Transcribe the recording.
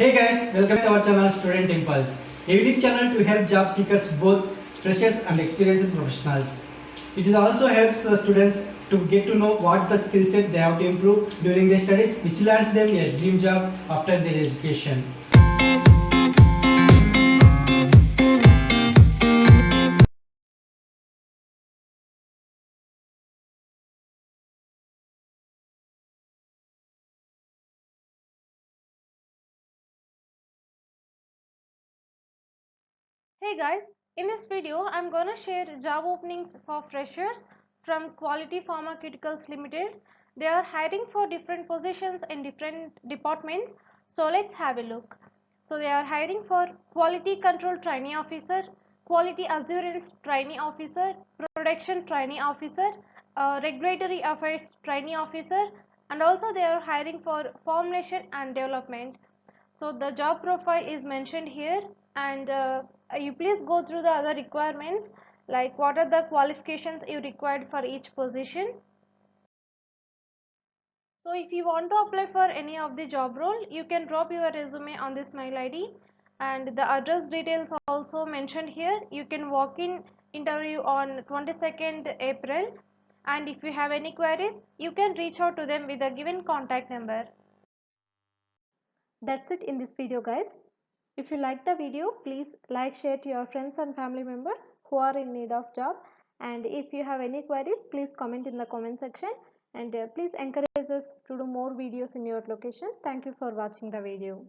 Hey guys, welcome to our channel Student Impulse, a unique channel to help job seekers, both freshers and experienced professionals. It also helps students to get to know what the skill set they have to improve during their studies, which lands them a dream job after their education. Hey guys, in this video I'm gonna share job openings for freshers from Quality Pharmaceuticals Limited. They are hiring for different positions in different departments. So let's have a look. So they are hiring for Quality Control Trainee Officer, Quality Assurance Trainee Officer, Production Trainee Officer, Regulatory Affairs Trainee Officer, and also they are hiring for Formulation and Development. So the job profile is mentioned here, and you please go through the other requirements, like what are the qualifications you required for each position. So if you want to apply for any of the job role, you can drop your resume on this mail ID, and the address details are also mentioned here. You can walk in interview on 22nd April, and if you have any queries, you can reach out to them with the given contact number. That's it in this video, guys. If you like the video, please like, share to your friends and family members who are in need of job. And if you have any queries, please comment in the comment section, and please encourage us to do more videos in your location. Thank you for watching the video.